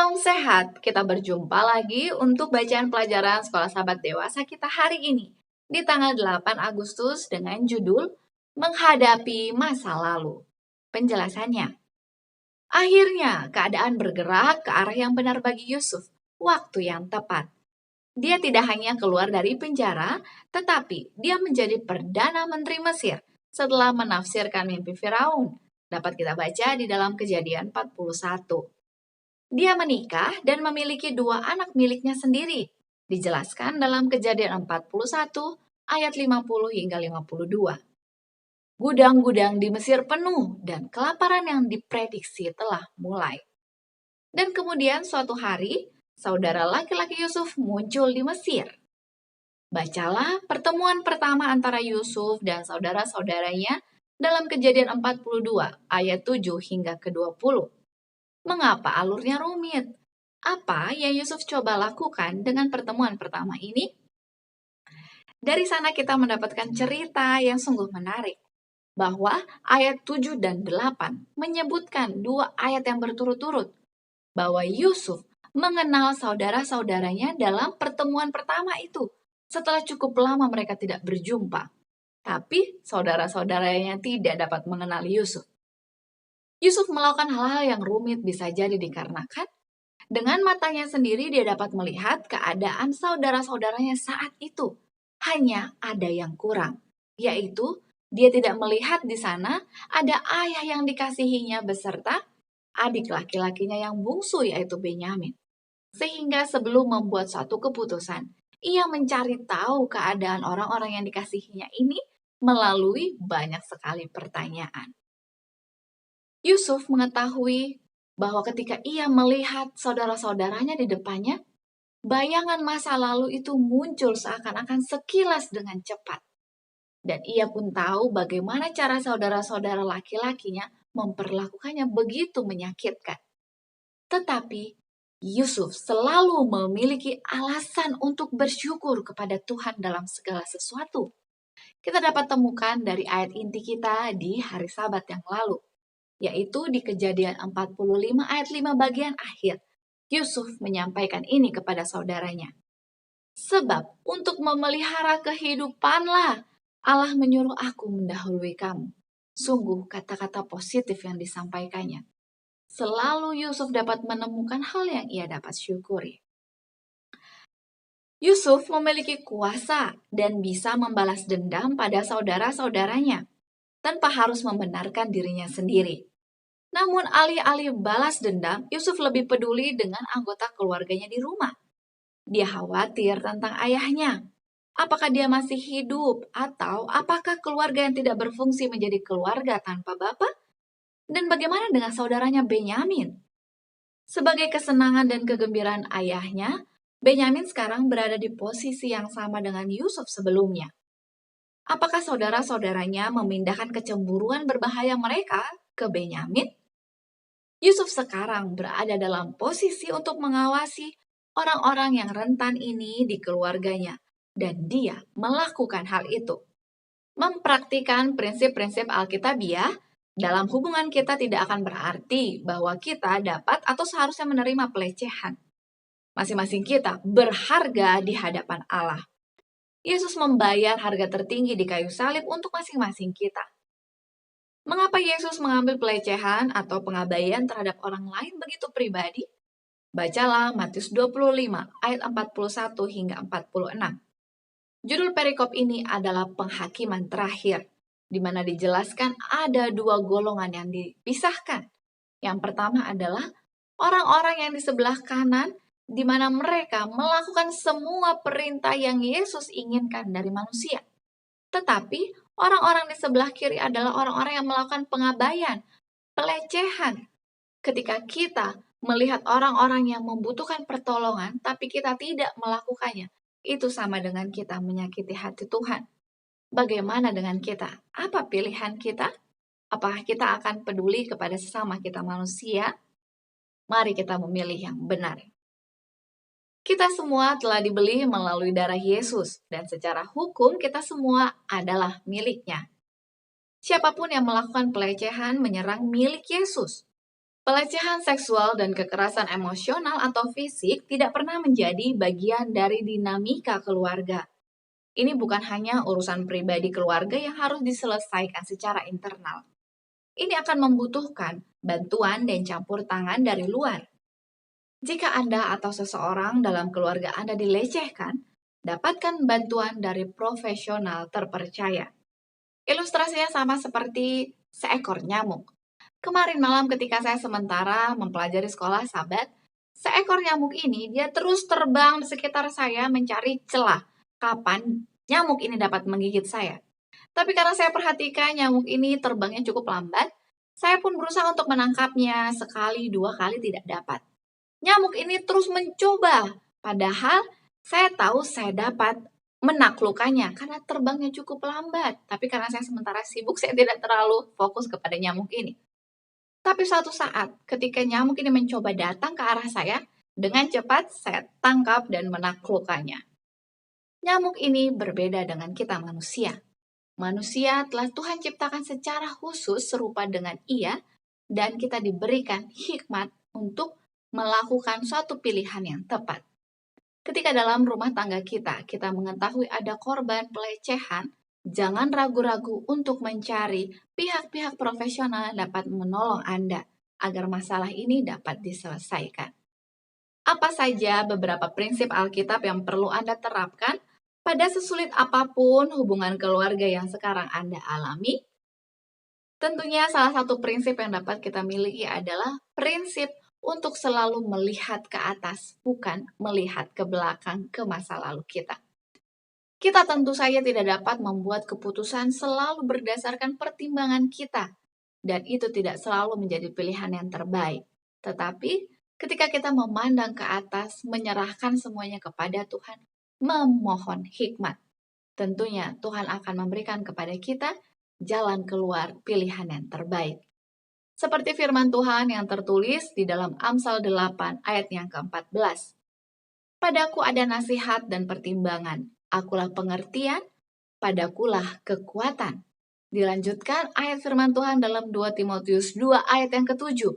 Salam sehat, kita berjumpa lagi untuk bacaan pelajaran Sekolah Sahabat Dewasa kita hari ini di tanggal 8 Agustus dengan judul Menghadapi Masa Lalu. Penjelasannya, akhirnya keadaan bergerak ke arah yang benar bagi Yusuf, waktu yang tepat. Dia tidak hanya keluar dari penjara, tetapi dia menjadi Perdana Menteri Mesir setelah menafsirkan mimpi Firaun. Dapat kita baca di dalam Kejadian 41. Dia menikah dan memiliki 2 anak miliknya sendiri. Dijelaskan dalam Kejadian 41 ayat 50 hingga 52. Gudang-gudang di Mesir penuh dan kelaparan yang diprediksi telah mulai. Dan kemudian suatu hari, saudara laki-laki Yusuf muncul di Mesir. Bacalah pertemuan pertama antara Yusuf dan saudara-saudaranya dalam Kejadian 42 ayat 7 hingga ke-20. Mengapa alurnya rumit? Apa yang Yusuf coba lakukan dengan pertemuan pertama ini? Dari sana kita mendapatkan cerita yang sungguh menarik, bahwa ayat 7 dan 8 menyebutkan 2 ayat yang berturut-turut, bahwa Yusuf mengenal saudara-saudaranya dalam pertemuan pertama itu, setelah cukup lama mereka tidak berjumpa. Tapi saudara-saudaranya tidak dapat mengenali Yusuf. Yusuf melakukan hal-hal yang rumit bisa jadi dikarenakan dengan matanya sendiri dia dapat melihat keadaan saudara-saudaranya saat itu. Hanya ada yang kurang, yaitu dia tidak melihat di sana ada ayah yang dikasihinya beserta adik laki-lakinya yang bungsu yaitu Benyamin. Sehingga sebelum membuat suatu keputusan, ia mencari tahu keadaan orang-orang yang dikasihinya ini melalui banyak sekali pertanyaan. Yusuf mengetahui bahwa ketika ia melihat saudara-saudaranya di depannya, bayangan masa lalu itu muncul seakan-akan sekilas dengan cepat. Dan ia pun tahu bagaimana cara saudara-saudara laki-lakinya memperlakukannya begitu menyakitkan. Tetapi Yusuf selalu memiliki alasan untuk bersyukur kepada Tuhan dalam segala sesuatu. Kita dapat temukan dari ayat inti kita di hari Sabat yang lalu, yaitu di Kejadian 45 ayat 5 bagian akhir. Yusuf menyampaikan ini kepada saudaranya. Sebab untuk memelihara kehidupanlah Allah menyuruh aku mendahului kamu. Sungguh kata-kata positif yang disampaikannya. Selalu Yusuf dapat menemukan hal yang ia dapat syukuri. Yusuf memiliki kuasa dan bisa membalas dendam pada saudara-saudaranya tanpa harus membenarkan dirinya sendiri. Namun alih-alih balas dendam, Yusuf lebih peduli dengan anggota keluarganya di rumah. Dia khawatir tentang ayahnya. Apakah dia masih hidup atau apakah keluarga yang tidak berfungsi menjadi keluarga tanpa bapak? Dan bagaimana dengan saudaranya Benyamin? Sebagai kesenangan dan kegembiraan ayahnya, Benyamin sekarang berada di posisi yang sama dengan Yusuf sebelumnya. Apakah saudara-saudaranya memindahkan kecemburuan berbahaya mereka ke Benyamin? Yusuf sekarang berada dalam posisi untuk mengawasi orang-orang yang rentan ini di keluarganya, dan dia melakukan hal itu. Mempraktikkan prinsip-prinsip Alkitabiah dalam hubungan kita tidak akan berarti bahwa kita dapat atau seharusnya menerima pelecehan. Masing-masing kita berharga di hadapan Allah. Yesus membayar harga tertinggi di kayu salib untuk masing-masing kita. Mengapa Yesus mengambil pelecehan atau pengabaian terhadap orang lain begitu pribadi? Bacalah Matius 25 ayat 41 hingga 46. Judul perikop ini adalah penghakiman terakhir, di mana dijelaskan ada 2 golongan yang dipisahkan. Yang pertama adalah orang-orang yang di sebelah kanan, di mana mereka melakukan semua perintah yang Yesus inginkan dari manusia. Tetapi orang-orang di sebelah kiri adalah orang-orang yang melakukan pengabaian, pelecehan. Ketika kita melihat orang-orang yang membutuhkan pertolongan, tapi kita tidak melakukannya, itu sama dengan kita menyakiti hati Tuhan. Bagaimana dengan kita? Apa pilihan kita? Apakah kita akan peduli kepada sesama kita manusia? Mari kita memilih yang benar. Kita semua telah dibeli melalui darah Yesus, dan secara hukum kita semua adalah miliknya. Siapapun yang melakukan pelecehan menyerang milik Yesus. Pelecehan seksual dan kekerasan emosional atau fisik tidak pernah menjadi bagian dari dinamika keluarga. Ini bukan hanya urusan pribadi keluarga yang harus diselesaikan secara internal. Ini akan membutuhkan bantuan dan campur tangan dari luar. Jika Anda atau seseorang dalam keluarga Anda dilecehkan, dapatkan bantuan dari profesional terpercaya. Ilustrasinya sama seperti seekor nyamuk. Kemarin malam ketika saya sementara mempelajari sekolah Sabat, seekor nyamuk ini dia terus terbang di sekitar saya mencari celah kapan nyamuk ini dapat menggigit saya. Tapi karena saya perhatikan nyamuk ini terbangnya cukup lambat, saya pun berusaha untuk menangkapnya sekali, dua kali tidak dapat. Nyamuk ini terus mencoba, padahal saya tahu saya dapat menaklukkannya karena terbangnya cukup lambat. Tapi karena saya sementara sibuk, saya tidak terlalu fokus kepada nyamuk ini. Tapi suatu saat, ketika nyamuk ini mencoba datang ke arah saya, dengan cepat saya tangkap dan menaklukkannya. Nyamuk ini berbeda dengan kita manusia. Manusia telah Tuhan ciptakan secara khusus serupa dengan Ia, dan kita diberikan hikmat untuk melakukan suatu pilihan yang tepat. Ketika dalam rumah tangga kita mengetahui ada korban pelecehan, jangan ragu-ragu untuk mencari pihak-pihak profesional yang dapat menolong Anda agar masalah ini dapat diselesaikan. Apa saja beberapa prinsip Alkitab yang perlu Anda terapkan pada sesulit apapun hubungan keluarga yang sekarang Anda alami? Tentunya salah satu prinsip yang dapat kita miliki adalah prinsip untuk selalu melihat ke atas, bukan melihat ke belakang, ke masa lalu kita. Kita tentu saja tidak dapat membuat keputusan selalu berdasarkan pertimbangan kita, dan itu tidak selalu menjadi pilihan yang terbaik. Tetapi, ketika kita memandang ke atas, menyerahkan semuanya kepada Tuhan, memohon hikmat, tentunya Tuhan akan memberikan kepada kita jalan keluar pilihan yang terbaik. Seperti firman Tuhan yang tertulis di dalam Amsal 8 ayat yang ke-14. Padaku ada nasihat dan pertimbangan, akulah pengertian, padakulah kekuatan. Dilanjutkan ayat firman Tuhan dalam 2 Timotius 2 ayat yang ke-7.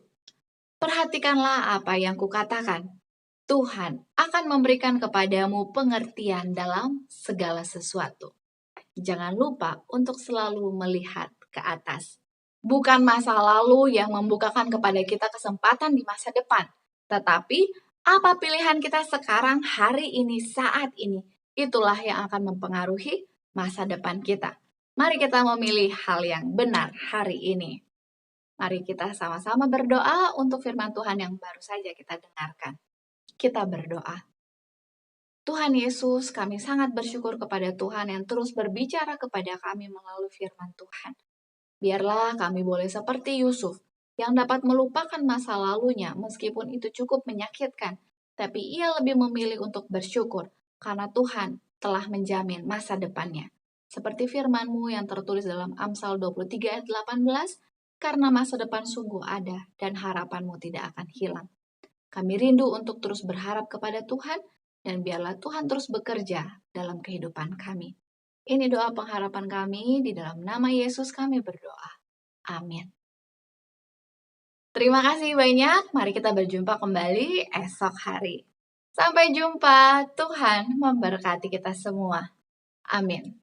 Perhatikanlah apa yang kukatakan. Tuhan akan memberikan kepadamu pengertian dalam segala sesuatu. Jangan lupa untuk selalu melihat ke atas. Bukan masa lalu yang membukakan kepada kita kesempatan di masa depan, tetapi apa pilihan kita sekarang, hari ini, saat ini, itulah yang akan mempengaruhi masa depan kita. Mari kita memilih hal yang benar hari ini. Mari kita sama-sama berdoa untuk firman Tuhan yang baru saja kita dengarkan. Kita berdoa. Tuhan Yesus, kami sangat bersyukur kepada Tuhan yang terus berbicara kepada kami melalui firman Tuhan. Biarlah kami boleh seperti Yusuf, yang dapat melupakan masa lalunya meskipun itu cukup menyakitkan, tapi ia lebih memilih untuk bersyukur karena Tuhan telah menjamin masa depannya. Seperti firman-Mu yang tertulis dalam Amsal 23 ayat 18, karena masa depan sungguh ada dan harapan-Mu tidak akan hilang. Kami rindu untuk terus berharap kepada Tuhan, dan biarlah Tuhan terus bekerja dalam kehidupan kami. Ini doa pengharapan kami, di dalam nama Yesus kami berdoa. Amin. Terima kasih banyak, mari kita berjumpa kembali esok hari. Sampai jumpa, Tuhan memberkati kita semua. Amin.